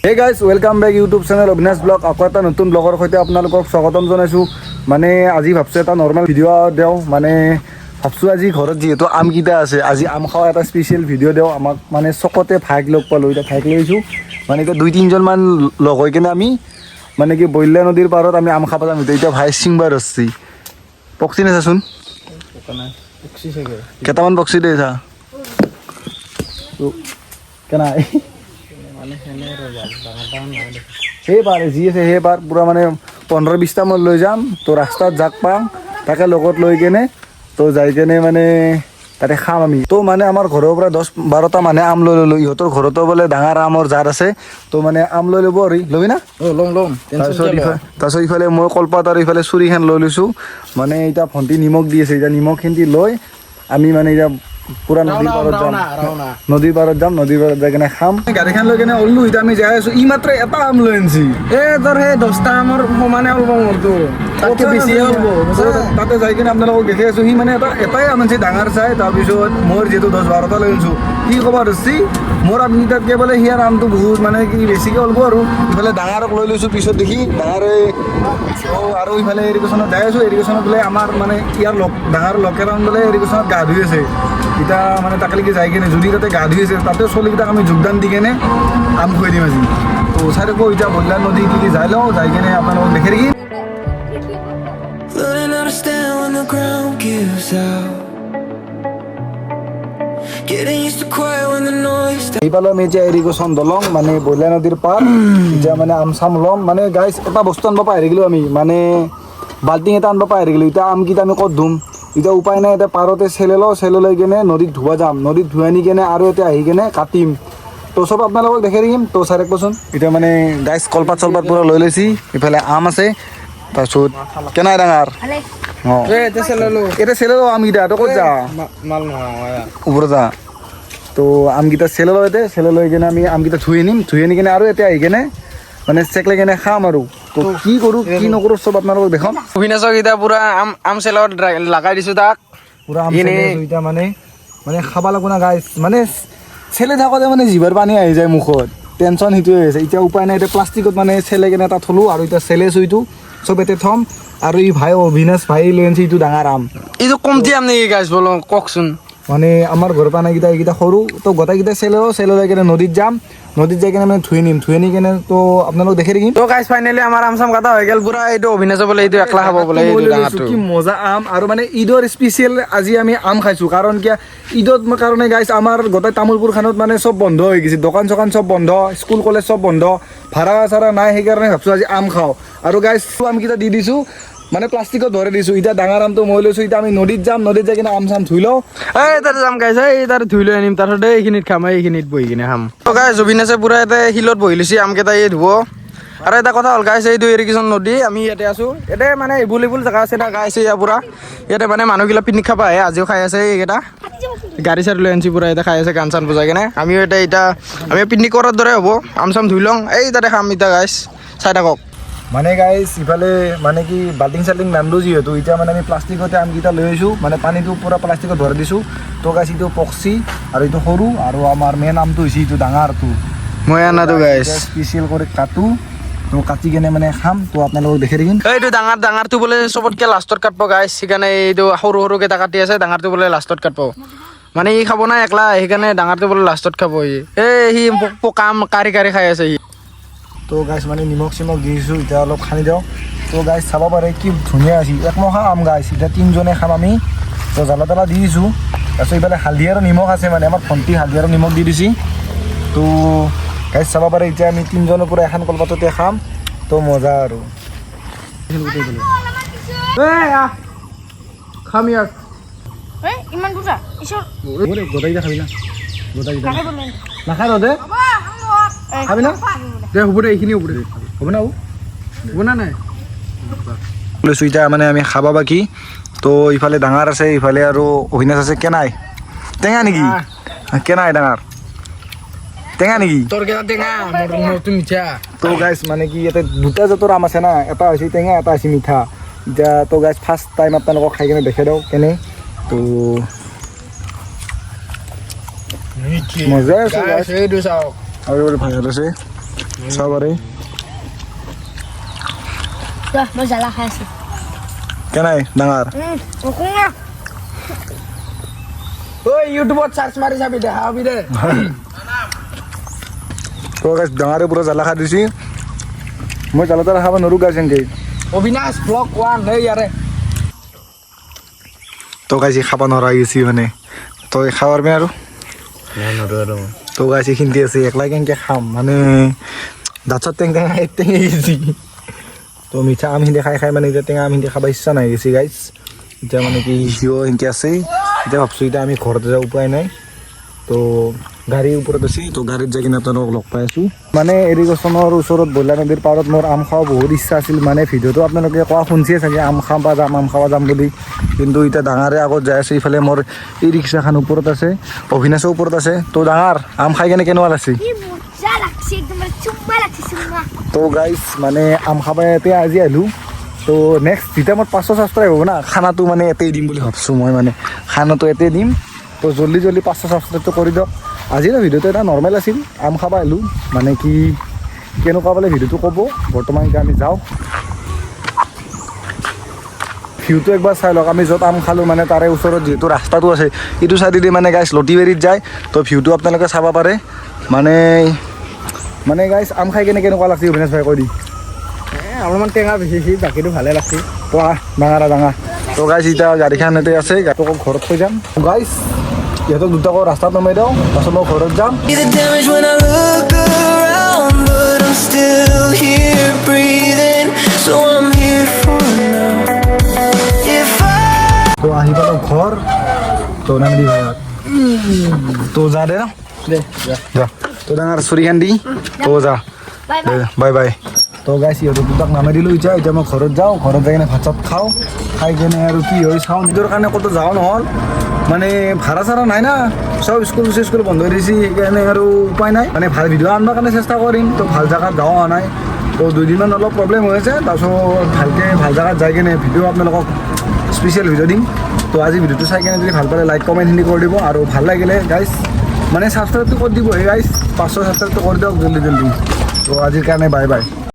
Hey guys, welcome back YouTube channel Abhinash Vlog. আকৌ এটা নতুন ব্লগৰ সৈতে আপোনালোকক স্বাগতম জনাইছোঁ। মানে আজি ভাবছোঁ এটা নৰ্মেল ভিডিঅ' দিওঁ। মানে ভাবছোঁ আজি ঘৰত যিহেতু আমকেইটা আছে, আজি আম খাওঁ এটা স্পেচিয়েল ভিডিঅ' দিওঁ। আমাক মানে চকতে ভাইক লগ পালোঁ, এতিয়া ভাইক লৈছোঁ। মানে এতিয়া 2-3জনমান লগ হৈ কিনে আমি মানে কি বইলা নদীৰ পাৰত আমি আম খাব যাম। এতিয়া ভাই চিংবাৰ আছে পক্ষী নাচাচোন কেইটামান পক্ষী দে চা কেনা সেই পাৰে যি আছে সেই পাৰ পূৰা মানে 15-20টা মই লৈ যাম তো ৰাস্তাত জাক পাম তাকে লগত লৈ কেনে তো যাই কেনে মানে তাতে খাম আমি। তো মানে আমাৰ ঘৰৰ পৰা 10-12টা মানে আম লৈ ল'লোঁ। ইহঁতৰ ঘৰতো বোলে ডাঙৰ আমৰ জাত আছে, তো মানে আম লৈ ল'ব আৰু ল'বি না? ল'ম। তাৰপিছত ইফালে মই কলপাত আৰু ইফালে চুৰিখন লৈ লৈছোঁ। মানে এতিয়া ভণ্টি নিমখ দি আছে, এতিয়া নিমখখিনি লৈ আমি মানে এতিয়া পুৰা নদীৰ পাৰত যাম। নদীৰ পাৰত যাই কিনে খাম। গাড়ীখন লৈ কিনে ওললো, এতিয়া আমি যাই আছোঁ। ই মাত্ৰ এটা আম লৈ আনিছি। তোৰ সেই 10টা আমৰ সমানে ওলব মোৰতো, তাতকৈ বেছিয়ে ওলব। তাতে যাই কিনে আপোনালোকক দেখি আছোঁ। সি মানে এটাই আম আনিছে ডাঙৰ চাই। তাৰপিছত মোৰ যিহেতু 10-12টা লৈ আনিছোঁ, কি ক'ব ধৰিছি মোৰ আপুনি তাতকৈ বোলে সিয়াৰ আমটো বহুত মানে কি বেছিকৈ ওলব আৰু ইফালে ডাঙৰক লৈ লৈছোঁ। পিছত দেখি ডাঙৰে আৰু ইফালে এৰিগেশ্যনত যাই আছোঁ। এৰিগেশ্যনত বোলে আমাৰ মানে ইয়াৰ ডাঙৰ লোকেল বোলে এৰিগেশ্যনত গা ধুই আছে। এতিয়া মানে তাকেলৈকে যাই কিনে যদি তাতে গা ধুই আছে তাতে চলিকেইটাক আমি যোগদান দি কেনে আম খুৱাই দিম আজি। তো চাই থাকোঁ এতিয়া বইলা নদী কি যাই লওঁ, যাই কিনে আপোনালোকক দেখি দেখি এইফালে আমি এতিয়া এৰিগেশ্যন দলং মানে বইলা নদীৰ পাৰ। এতিয়া মানে আম চাম ল'ম। মানে গাইছ এটা বস্তু আনিব পাহৰি গ'লোঁ আমি, মানে বাল্টিং এটা আনিব পাহৰি গ'লোঁ। এতিয়া আমকেইটা আমি ক'ত ধুম? এতিয়া উপায় নাই, এতিয়া পাৰতে চেলে লৈ কেনে নদীত ধুৱা যাম। নদীত ধুৱাই নি কেনে আৰু এতিয়া আহি কেনে কাটিম। তো চব আপোনালোকক দেখাই দিম। তো চাই থাকবচোন। এতিয়া মানে গাইছ কলপাত চলপাত পূৰা লৈ লৈছি। ইফালে আম আছে, তাৰপিছত কেনাই ডাঙৰ অঁ এতিয়া চেলে লওঁ আমকেইটা। তই ক'ত যা ওপৰত যা। তো আমকেইটা চেলে লওঁ, এতিয়া চেলে লৈ কিনে আমি আমকেইটা ধুই আনিম। ধুই আনি কিনে আৰু এতিয়া আহি কেনে মানে চেক লৈ কেনে খাম আৰু। তো কি কৰোঁ কি নকৰোঁ চব আপোনালোকক দেখাম। অভিনাশক এতিয়া পুৰা আম চেলত লগাই দিছোঁ তাক পুৰা আম চেলে আছোঁ এতিয়া মানে খাব লাগব না গাইছ। মানে চেলে থাকোঁতে মানে জিভাৰ পানী আহি যায় মুখত, টেনশ্যন সেইটোৱে হৈছে। এতিয়া উপায় নাই, এতিয়া প্লাষ্টিকত মানে চেলে কেনে এটা থলোঁ আৰু এতিয়া চেলে চুইটো চব এতে থ'ম। আৰু এই ভাই অভিনাশ ভাই লৈ আনিছে এইটো ডাঙৰ আম। এইটো কমটি আম নেকি গাইছ বলো কওকচোন? মানে আমাৰ ঘৰৰ পৰা নাইকেইটা এইকেইটা সৰু, তো গোটেইকেইটা চেলে লৈ কেনে নদীত যাম। নদীত যাই কিনে মানে ধুই আনি কেনে তো আপোনালোক দেখি থাকিম। তো গাইছ ফাইনেলি আমাৰ আম চাম কাটা হৈ গ'ল পুৰা। এইটো অভিনাশে বোলে এইটো একলা খাব বোলে এইটো ডাঙৰটো। কি মজা আম। আৰু মানে ঈদৰ স্পেচিয়েল আজি আমি আম খাইছোঁ, কাৰণ কিয় ঈদত কাৰণে গাইছ আমাৰ গোটেই তামোলপুৰখনত মানে চব বন্ধ হৈ গৈছে। দোকান চোকান চব বন্ধ, স্কুল কলেজ চব বন্ধ, ভাড়া চাড়া নাই। সেইকাৰণে ভাবছোঁ আজি আম খাওঁ। আৰু গাইছ আমকেইটা দি দিছোঁ, মানে প্লাষ্টিকত ধৰাই দিছোঁ। এতিয়া ডাঙৰ আমটো মই লৈছোঁ। এতিয়া আমি নদীত যাম, নদীত যাই কিনে আম চাম ধুই লওঁ। তাতে যাম গাইছ, তাতে ধুই লৈ আনিম। তাৰপিছত এইখিনিত খাম, এইখিনিত বহি কিনে খাম। তো গাইছ অভিনাশে পুৰা ইয়াতে শিলত বহি লৈছে আমকেইটা এই ধুব। আৰু এটা কথা হ'ল গাইছ, এইটো ইৰিগেশ্যন নদী, আমি ইয়াতে আছোঁ। ইয়াতে মানে এভেইলেবল জেগা আছে না গাইছ। ইয়াৰ পুৰা ইয়াতে মানে মানুহবিলাক পিকনিক খাব আহে, আজিও খাই আছে এইকেইটা। গাড়ী চাড়ী লৈ আনিছে পুৰা, ইয়াতে খাই আছে গান চান বজাই কিনে। আমিও এতিয়া আমি পিকনিক কৰাৰ দৰে হ'ব। আম চাম ধুই লওঁ, এই তাতে খাম এতিয়া গাইছ, চাই থাকক। মানে গাইছ ইফালে মানে কি বাল্টিং চাল্টিং নানিলোঁ যিহেতু, এতিয়া মানে আমি প্লাষ্টিকতে আমকেইটা লৈ আহিছোঁ। মানে পানীটো পূৰা প্লাষ্টিকত ধৰাই দিছোঁ। তো গাইছ এইটো পকচি আৰু এইটো সৰু, আৰু আমাৰ মেইন আমটো হৈছে এইটো ডাঙৰটো। মই আনাটো গাইছ স্পেচিয়েল কৰি কাটো, তো কাটি কেনে মানে খাম। তো আপোনালোকক দেখি থাকিম। এইটো ডাঙৰটো বোলে চবতকৈ লাষ্টত কাটব গাইছ। সেইকাৰণে এইটো সৰুকেইটা কাটি আছে, ডাঙৰটো বোলে লাষ্টত কাটব। মানে ই খাব না একলা, সেইকাৰণে ডাঙৰটো বোলে লাষ্টত খাব। সি কাম কাঢ়ি খাই আছে সি। তো গাইছ মানে নিমখ চিমখ দি দিছোঁ, এতিয়া অলপ সানি দিওঁ। তো গাইছ চাব পাৰে কি ধুনীয়া আছে, একমখা আম গাইছ। এতিয়া 3জনে খাম আমি। তো জ্বালা তালা দি দিছোঁ। তাৰপিছত ইফালে হালধি আৰু নিমখ আছে, মানে আমাৰ ভণ্টি হালধি আৰু নিমখ দি দিছি। তো গাইছ চাব পাৰে এতিয়া আমি 3জনৰ পৰা এখন কলপাততে খাম। তো মজা আৰু খাম ইয়াক ইমান বুজা ঈশ্বৰ গোটেইকেইটা খাবি না? গোটেইকেইটা নাখায় ৰ দে, খাবি না? দে হ'ব দে, এইখিনি হ'ব দে, হ'ব না? হ'ব না নাই লৈছোঁ এতিয়া মানে আমি খাবা বাকী। তো ইফালে ডাঙৰ আছে, ইফালে আৰু অভিনাশ আছে। কেনাই টেঙা নেকি? কেনাই ডাঙৰ টেঙা নেকি? তোৰ কেইটা টেঙা, মোৰটো মিঠা। তো গাইছ মানে কি ইয়াতে দুটা জাতৰ আম আছে না, এটা হৈছে টেঙা, এটা হৈছে মিঠা। এতিয়া তো গাইছ ফাৰ্ষ্ট টাইম আপোনালোকক খাই কিনে দেখাই দিওঁ কেনে। তো মজা আছে এইটো চাওক, আৰু ভাত আছে। চবৰে মই জ্বালা খাই আছো কেনাই ডাঙৰ ঐ ইউটিউবত চাৰ্চ মাৰি চাবি দে হাবি দে তো গাইছ ডাঙৰে পুৰা জ্বালা খাই দিছি মই জ্বালা তালা খাব নোৱাৰোঁ গাইছ এনেকৈ অবিনাশ ব্লগ 1 হে ইয়াৰে তো গাইছ খাব নোৱাৰা হৈ গৈছি মানে তই খাব পাৰবি আৰু তো গাইছ এইখিনিতে আছে একলা কেনেকৈ খাম মানে দাঁতত টেং টেঙা টেঙি গৈছি তো মিঠা আমখিনি খাই খাই মানে এতিয়া টেঙা আমখিনি খাব ইচ্ছা নাই গৈছি গাইছ এতিয়া মানে কি সিও এনেকৈ আছে এতিয়া ভাবছোঁ এতিয়া আমি ঘৰতে যাব উপায় নাই তো গাড়ীৰ ওপৰত আছে তো গাড়ীত যাই কিনে তেওঁলোকক লগ পাই আছোঁ মানে এৰিগেশ্যনৰ ওচৰত বইলা নদীৰ পাৰত মোৰ আম খাব বহুত ইচ্ছা আছিল মানে ভিডিঅ'টো আপোনালোকে কোৱা শুনছিয়ে চাগে আম খাব যাম বুলি কিন্তু এতিয়া ডাঙৰে আগত যাই আছে ইফালে মোৰ ই ৰিক্সাখন ওপৰত আছে অভিনাশো ওপৰত আছে তো ডাঙৰ আম খাই কেনে কেনেকুৱা লাগছে মজা লাগছে একদম চুম্মা লাগছে চুম্মা তো গাইছ মানে আম খাব এতিয়া আজি আহিলোঁ তো নেক্সট যেতিয়া মোৰ 500 ছাবস্ক্ৰাইব হ'ব না খানাটো মানে এতেই দিম বুলি ভাবছোঁ মই মানে খানাটো এতেই দিম তো জল্দি 500 ছাবস্ক্ৰাইবটো কৰি দিয়ক আজিৰ ভিডিঅ'টো এটা নৰ্মেল আছিল আম খাব আহিলোঁ মানে কি কেনেকুৱা পালে ভিডিঅ'টো ক'ব বৰ্তমান এতিয়া আমি যাওঁ ভিউটো একবাৰ চাই লওক আমি য'ত আম খালোঁ মানে তাৰে ওচৰত যিহেতু ৰাস্তাটো আছে এইটো চাইডেদি মানে গাইছ লতিবাৰীত যায় তো ভিউটো আপোনালোকে চাব পাৰে মানে গাইছ আম খাই কেনে কেনেকুৱা লাগছে অভিনাশ ভাই কৈ দি অলপমান টেঙা বেছি বাকীটো ভালে লাগছে তো ডাঙৰ তো গাইছ এতিয়া গাড়ীখন ইয়াতে আছে গাড়ীটো ঘৰত থৈ যাম গাইছ ইহঁতক দুটাকো ৰাস্তাত নমাই দিওঁ তাৰপিছত মই ঘৰত যাম See the damage when I look around, but I'm still here breathing. So I'm here for now. If I তো আহি পালোঁ ঘৰ তো নামি দি ভাই তো যা দে ন দে যা তো ডাঙৰ চুৰিখান দি তো যা বাই দে বাই বাই বাই তো গাইছ সিহঁতক দুটাক নামাই দিলোঁ এতিয়া মই ঘৰত যাওঁ ঘৰত যাই কিনে ভাত চাত খাওঁ খাই কেনে আৰু কি হয় চাওঁ নিজৰ কাৰণে ক'তো যাওঁ নহ'ল মানে ভাড়া চাড়া নাই না চব স্কুল বন্ধ হৈ দিছে সেইকাৰণে আৰু উপায় নাই মানে ভাল ভিডিঅ' আনিবৰ কাৰণে চেষ্টা কৰিম তো ভাল জেগাত যাওঁ অহা নাই তো 2 দিনমান অলপ প্ৰব্লেম হৈ আছে তাৰপিছত ভালকৈ ভাল জেগাত যাই কিনে ভিডিঅ' আপোনালোকক স্পেচিয়েল ভিডিঅ' দিম তো আজি ভিডিঅ'টো চাই কিনে যদি ভাল পালে লাইক কমেণ্টখিনি কৰি দিব আৰু ভাল লাগিলে গাইছ মানে ছাবস্ক্ৰাইবটো কৰি দিব গাইছ 500 ছাবস্ক্ৰাইবটো কৰি দিয়ক জল্দি তো আজিৰ কাৰণে বাই বাই